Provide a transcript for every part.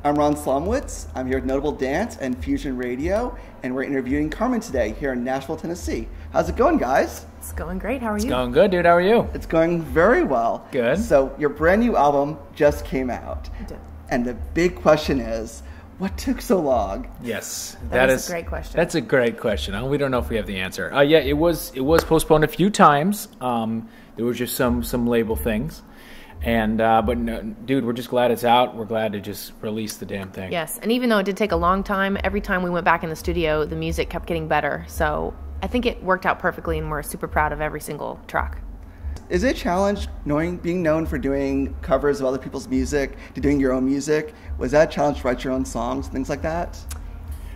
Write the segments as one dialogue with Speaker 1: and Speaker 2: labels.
Speaker 1: I'm Ron Slomwitz. I'm here at Notable Dance and Fusion Radio, and we're interviewing Karmin today here in Nashville, Tennessee. How's it going, guys?
Speaker 2: It's going great. How are you?
Speaker 3: It's going good, dude. How are you?
Speaker 1: It's going very well.
Speaker 3: Good.
Speaker 1: So your brand new album just came out.
Speaker 2: It did.
Speaker 1: And the big question is, what took so long?
Speaker 3: Yes,
Speaker 2: that is a great question.
Speaker 3: That's a great question. We don't know if we have the answer. Yeah, it was postponed a few times. There was just some label things, and but no, dude, we're just glad it's out. We're glad to just release the damn thing.
Speaker 2: Yes, and even though it did take a long time, every time we went back in the studio, the music kept getting better. So I think it worked out perfectly, and we're super proud of every single track.
Speaker 1: Is it a challenge being known for doing covers of other people's music to doing your own music? Was that a challenge to write your own songs, things like that?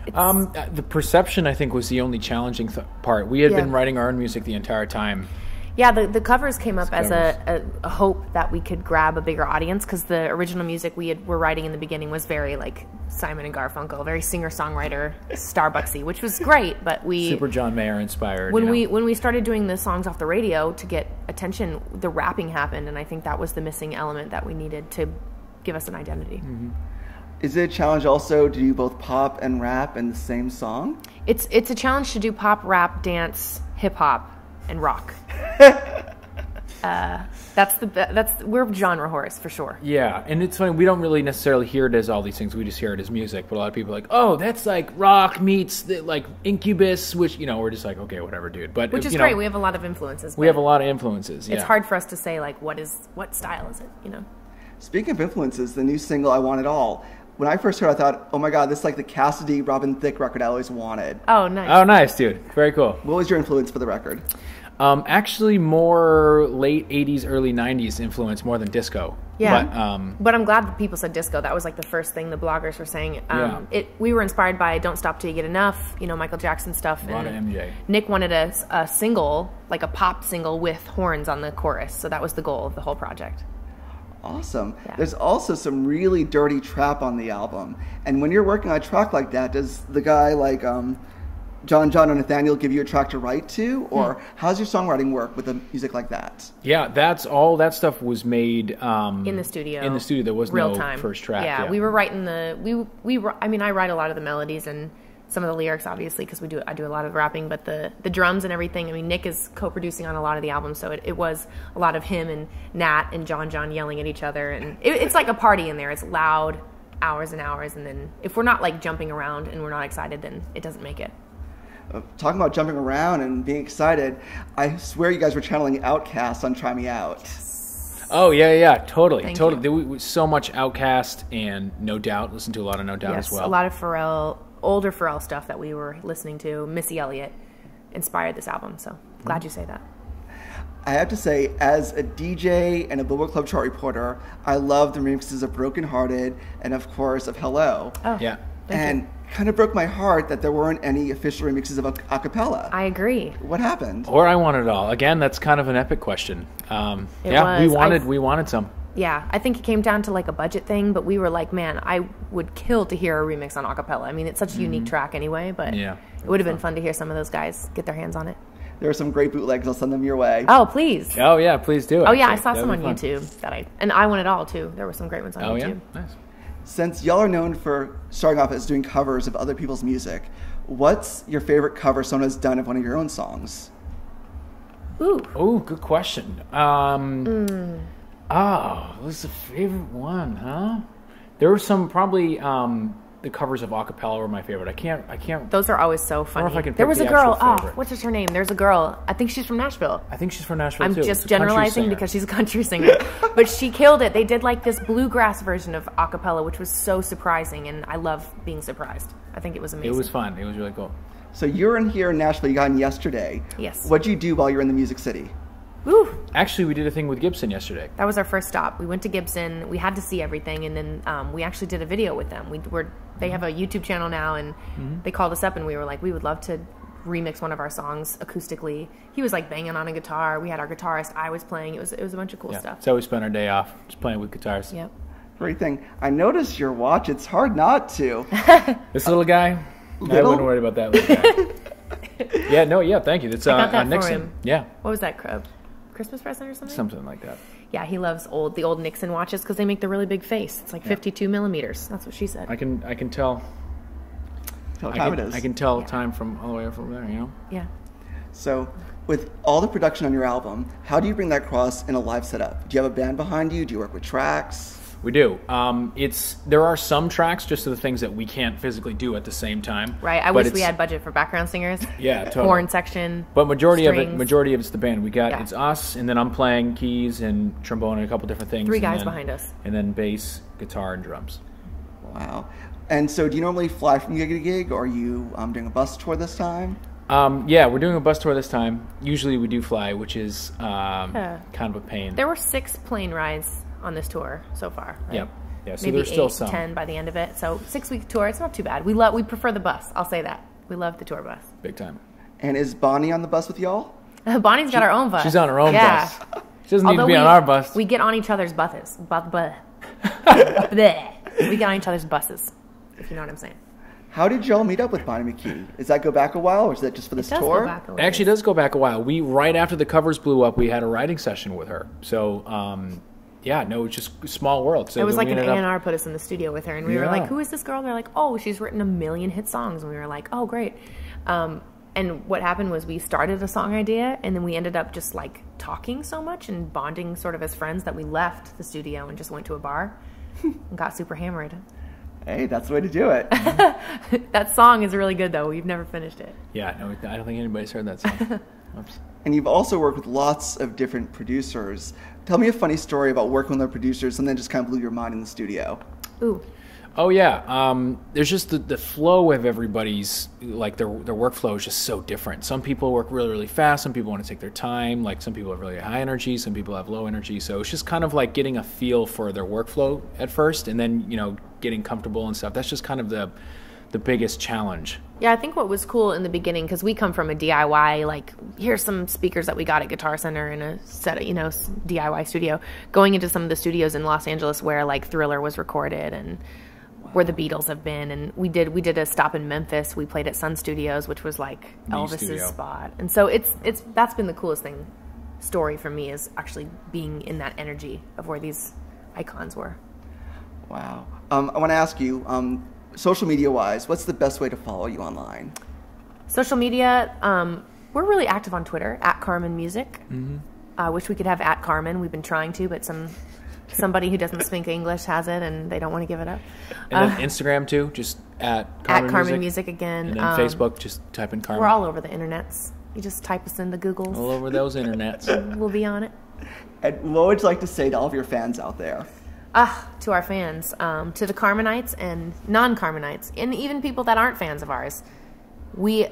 Speaker 3: The perception, I think, was the only challenging part. We had been writing our own music the entire time.
Speaker 2: Yeah, the covers came up as a hope that we could grab a bigger audience, because the original music were writing in the beginning was very like Simon and Garfunkel, very singer-songwriter, Starbucksy, which was great, but we
Speaker 3: super John Mayer inspired.
Speaker 2: When we started doing the songs off the radio to get attention, the rapping happened, and I think that was the missing element that we needed to give us an identity.
Speaker 3: Mm-hmm.
Speaker 1: Is it a challenge also to do both pop and rap in the same song?
Speaker 2: It's a challenge to do pop, rap, dance, hip hop, and rock. We're genre whores for sure.
Speaker 3: Yeah, and it's funny, we don't really necessarily hear it as all these things. We just hear it as music. But a lot of people are like, oh, that's like rock meets like Incubus, which we're just like, okay, whatever, dude. But
Speaker 2: which is great. We have a lot of influences.
Speaker 3: We have a lot of influences. Yeah.
Speaker 2: It's hard for us to say like what style is it.
Speaker 1: Speaking of influences, the new single "I Want It All." When I first heard it, I thought, oh my God, this is like the Cassidy, Robin Thicke record I always wanted.
Speaker 2: Oh, nice.
Speaker 3: Oh, nice, dude. Very cool.
Speaker 1: What was your influence for the record?
Speaker 3: Actually, more late 80s, early 90s influence more than disco.
Speaker 2: Yeah, but I'm glad that people said disco. That was like the first thing the bloggers were saying. We were inspired by Don't Stop Till You Get Enough, Michael Jackson stuff.
Speaker 3: A lot of MJ.
Speaker 2: Nick wanted a single, like a pop single with horns on the chorus. So that was the goal of the whole project.
Speaker 1: Awesome.
Speaker 2: Yeah.
Speaker 1: There's also some really dirty trap on the album. And when you're working on a track like that, does the guy like John or Nathaniel give you a track to write to? Or how's your songwriting work with a music like that?
Speaker 3: Yeah, all that stuff was made
Speaker 2: in the studio.
Speaker 3: In the studio, there was
Speaker 2: real
Speaker 3: no
Speaker 2: time.
Speaker 3: First track.
Speaker 2: Yeah, we were writing I write a lot of the melodies and some of the lyrics, obviously, because I do a lot of rapping, but the drums and everything. Nick is co-producing on a lot of the albums, so it was a lot of him and Nat and John yelling at each other, and it's like a party in there. It's loud, hours and hours, and then if we're not like jumping around and we're not excited, then it doesn't make it.
Speaker 1: Talking about jumping around and being excited, I swear you guys were channeling Outkast on Try Me Out.
Speaker 2: Yes.
Speaker 3: Oh, yeah, totally.
Speaker 2: Thank
Speaker 3: totally.
Speaker 2: you.
Speaker 3: There was so much Outkast and No Doubt. Listened to a lot of No Doubt as well.
Speaker 2: A lot of Pharrell, older Pharrell stuff that we were listening to. Missy Elliott inspired this album, so glad you say that.
Speaker 1: I have to say, as a DJ and a Billboard Club chart reporter, I love the remixes of Broken Hearted and, of course, of Hello.
Speaker 2: Oh,
Speaker 3: yeah.
Speaker 1: And kind of broke my heart that there weren't any official remixes of acapella.
Speaker 2: I agree.
Speaker 1: What happened?
Speaker 3: Or I Want It All. Again, that's kind of an epic question. We wanted some.
Speaker 2: Yeah, I think it came down to like a budget thing, but we were like, man, I would kill to hear a remix on acapella. It's such a unique track anyway, but it would have been fun to hear some of those guys get their hands on it.
Speaker 1: There are some great bootlegs. I'll send them your way.
Speaker 2: Oh, please.
Speaker 3: Oh, yeah, please do.
Speaker 2: Oh, yeah, I saw some on YouTube and I Want It All, too. There were some great ones on YouTube.
Speaker 3: Yeah? Nice.
Speaker 1: Since y'all are known for starting off as doing covers of other people's music, what's your favorite cover someone has done of one of your own songs?
Speaker 3: Ooh, good question. Oh, what's the favorite one, huh? There were some probably the covers of acapella were my favorite. I can't.
Speaker 2: Those are always so funny.
Speaker 3: I don't know if I can
Speaker 2: there was a girl.
Speaker 3: favorite.
Speaker 2: What's her name? There's a girl. I think she's from Nashville.
Speaker 3: I think she's from Nashville
Speaker 2: I'm
Speaker 3: too.
Speaker 2: just generalizing because she's a country singer, but she killed it. They did like this bluegrass version of acapella, which was so surprising, and I love being surprised. I think it was amazing.
Speaker 3: It was fun. It was really cool.
Speaker 1: So you're in here in Nashville. You got in yesterday.
Speaker 2: Yes.
Speaker 1: What'd you do while you were in the Music City?
Speaker 2: Woo.
Speaker 3: Actually, we did a thing with Gibson yesterday.
Speaker 2: That was our first stop. We went to Gibson. We had to see everything, and then we actually did a video with them. They have a YouTube channel now, and they called us up, and we were like, we would love to remix one of our songs acoustically. He was like banging on a guitar. We had our guitarist. I was playing. It was a bunch of cool stuff.
Speaker 3: So we spent our day off just playing with guitars.
Speaker 2: Yep.
Speaker 1: Great thing. I noticed your watch. It's hard not to.
Speaker 3: This little guy. I wouldn't worry about that little guy. Thank you. That's
Speaker 2: I got that
Speaker 3: Nixon.
Speaker 2: for him.
Speaker 3: Yeah.
Speaker 2: What was that? Christmas present or something?
Speaker 3: Something like that.
Speaker 2: Yeah, he loves the old Nixon watches because they make the really big face. It's like 52 millimeters. That's what she said.
Speaker 3: I can tell.
Speaker 1: What time it is.
Speaker 3: I can tell time from all the way from there. You know.
Speaker 2: Yeah.
Speaker 1: So, with all the production on your album, how do you bring that across in a live setup? Do you have a band behind you? Do you work with tracks?
Speaker 3: We do. There are some tracks just to the things that we can't physically do at the same time.
Speaker 2: Right. I wish we had budget for background singers.
Speaker 3: Yeah, totally.
Speaker 2: Horn section.
Speaker 3: But majority
Speaker 2: strings.
Speaker 3: of it's the band. We got it's us, and then I'm playing keys and trombone and a couple different things.
Speaker 2: 3 guys behind us.
Speaker 3: And then bass, guitar, and drums.
Speaker 1: Wow. And so, do you normally fly from gig to gig, or are you doing a bus tour this time?
Speaker 3: Yeah, we're doing a bus tour this time. Usually we do fly, which is kind of a pain.
Speaker 2: There were 6 plane rides on this tour so far. Right?
Speaker 3: Yep. Yeah, so
Speaker 2: maybe
Speaker 3: there's still
Speaker 2: 8,
Speaker 3: some.
Speaker 2: 10 by the end of it. So 6-week tour, it's not too bad. We prefer the bus. I'll say that. We love the tour bus.
Speaker 3: Big time.
Speaker 1: And is Bonnie on the bus with y'all?
Speaker 2: Bonnie's got her own bus.
Speaker 3: She's on her own bus. She doesn't need to be
Speaker 2: we,
Speaker 3: on our bus.
Speaker 2: We get on each other's buses. We get on each other's buses, if you know what I'm saying.
Speaker 1: How did y'all meet up with Bonnie McKee? Does that go back a while, or is that just for this tour?
Speaker 2: Go back a
Speaker 3: It actually does go back a while. Right after the covers blew up, we had a writing session with her. So, it's just a small world. So
Speaker 2: it was like an
Speaker 3: A&R
Speaker 2: A&R put us in the studio with her, and we were like, who is this girl? And they're like, oh, she's written 1 million hit songs. And we were like, oh, great. And what happened was we started a song idea, and then we ended up just like talking so much and bonding sort of as friends that we left the studio and just went to a bar and got super hammered.
Speaker 1: Hey, that's the way to do it.
Speaker 2: That song is really good, though. We've never finished it.
Speaker 3: Yeah, no, I don't think anybody's heard that song. Oops.
Speaker 1: And you've also worked with lots of different producers. Tell me a funny story about working with the producers and then just kind of blew your mind in the studio.
Speaker 2: Ooh.
Speaker 3: Oh, yeah. There's just the flow of everybody's, like their workflow is just so different. Some people work really, really fast. Some people want to take their time. Like some people have really high energy. Some people have low energy. So it's just kind of like getting a feel for their workflow at first and then, getting comfortable and stuff. That's just kind of the biggest challenge.
Speaker 2: Yeah, I think what was cool in the beginning, because we come from a DIY, like, here's some speakers that we got at Guitar Center in a set of, DIY studio, going into some of the studios in Los Angeles where, like, Thriller was recorded and where the Beatles have been. And we did a stop in Memphis. We played at Sun Studios, which was, like, Elvis's spot. And so that's been the coolest story for me, is actually being in that energy of where these icons were.
Speaker 1: Wow. I want to ask you, social media-wise, what's the best way to follow you online?
Speaker 2: Social media, we're really active on Twitter, at Karmin Music. Mm-hmm. Wish we could have at Karmin. We've been trying to, but somebody who doesn't speak English has it, and they don't want to give it up.
Speaker 3: And then Instagram, too, just at
Speaker 2: Karmin Music again.
Speaker 3: And then Facebook, just type in Karmin.
Speaker 2: We're all over the internets. You just type us in the Googles.
Speaker 3: All over those internets.
Speaker 2: We'll be on it.
Speaker 1: And what would you like to say to all of your fans out there?
Speaker 2: To our fans, to the Karminites and non-Karminites, and even people that aren't fans of ours, we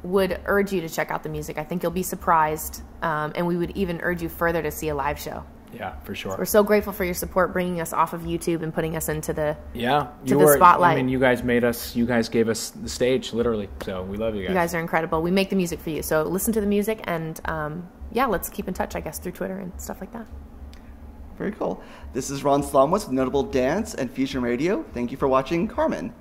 Speaker 2: would urge you to check out the music. I think you'll be surprised, and we would even urge you further to see a live show.
Speaker 3: Yeah, for sure.
Speaker 2: We're so grateful for your support, bringing us off of YouTube and putting us into the
Speaker 3: the
Speaker 2: spotlight.
Speaker 3: I mean, you guys gave us the stage, literally. So we love you guys.
Speaker 2: You guys are incredible. We make the music for you. So listen to the music, and let's keep in touch, I guess, through Twitter and stuff like that.
Speaker 1: Very cool. This is Ron Slomwitz with Notable Dance and Fusion Radio. Thank you for watching Karmin.